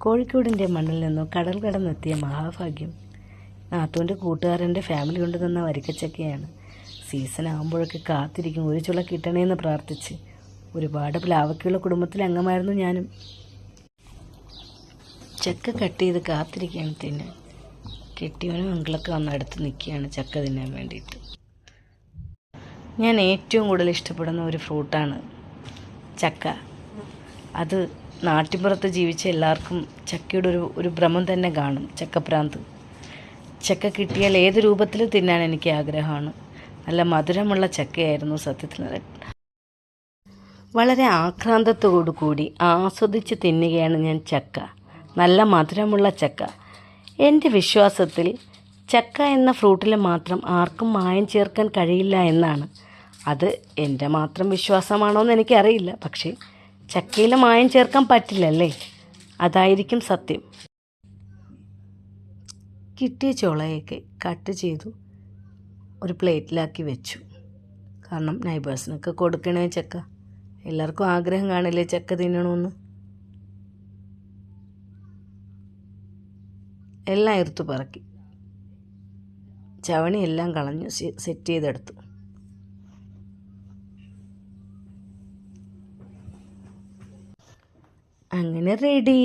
കോഴിക്കോടിൻ്റെ മണ്ണിൽ നിന്നോ കടൽ കടന്നെത്തിയ മഹാഭാഗ്യം. നാത്തൂൻ്റെ കൂട്ടുകാരൻ്റെ ഫാമിലി കൊണ്ടുതന്ന വരിക്കച്ചക്കയാണ്. സീസൺ ആകുമ്പോഴൊക്കെ കാത്തിരിക്കും ഒരു ചുള കിട്ടണേന്ന് പ്രാർത്ഥിച്ച്. ഒരുപാട് പ്ലാവൊക്കെയുള്ള കുടുംബത്തിലെ അംഗമായിരുന്നു ഞാനും. ചക്ക കട്ട് ചെയ്ത് കാത്തിരിക്കുകയാണ് തിന്നാൻ. കെട്ടിയവനും അങ്കിളൊക്കെ വന്ന് അടുത്ത് നിൽക്കുകയാണ് ചക്ക തിന്നാൻ വേണ്ടിയിട്ട്. ഞാൻ ഏറ്റവും കൂടുതൽ ഇഷ്ടപ്പെടുന്ന ഒരു ഫ്രൂട്ടാണ് ചക്ക. അത് നാട്ടിൻപുറത്ത് ജീവിച്ച എല്ലാവർക്കും ചക്കയുടെ ഒരു ഭ്രമം തന്നെ കാണും, ചക്കപ്രാന്ത്. ചക്ക കിട്ടിയാൽ ഏത് രൂപത്തിൽ തിന്നാൻ എനിക്ക് ആഗ്രഹമാണ്. നല്ല മധുരമുള്ള ചക്കയായിരുന്നു സത്യത്തിൽ. വളരെ ആക്രാന്തത്തോടു കൂടി ആസ്വദിച്ച് തിന്നുകയാണ് ഞാൻ ചക്ക. നല്ല മധുരമുള്ള ചക്ക. എൻ്റെ വിശ്വാസത്തിൽ ചക്ക എന്ന ഫ്രൂട്ടിൽ മാത്രം ആർക്കും മായം ചേർക്കാൻ കഴിയില്ല എന്നാണ്. അത് എൻ്റെ മാത്രം വിശ്വാസമാണോ എന്ന് എനിക്കറിയില്ല. പക്ഷേ ചക്കയിൽ മായം ചേർക്കാൻ പറ്റില്ലല്ലേ, അതായിരിക്കും സത്യം. കിട്ടിയ ചുളയൊക്കെ കട്ട് ചെയ്തു ഒരു പ്ലേറ്റിലാക്കി വെച്ചു. കാരണം നൈബേഴ്സിനൊക്കെ കൊടുക്കണേ ചക്ക. എല്ലാവർക്കും ആഗ്രഹം കാണില്ലേ ചക്ക തിന്നണമെന്ന്. എല്ലാം ഇറുത്തു പറക്കി ചവണിയെല്ലാം കളഞ്ഞു സെറ്റ് ചെയ്തെടുത്തു. അങ്ങനെ റെഡി.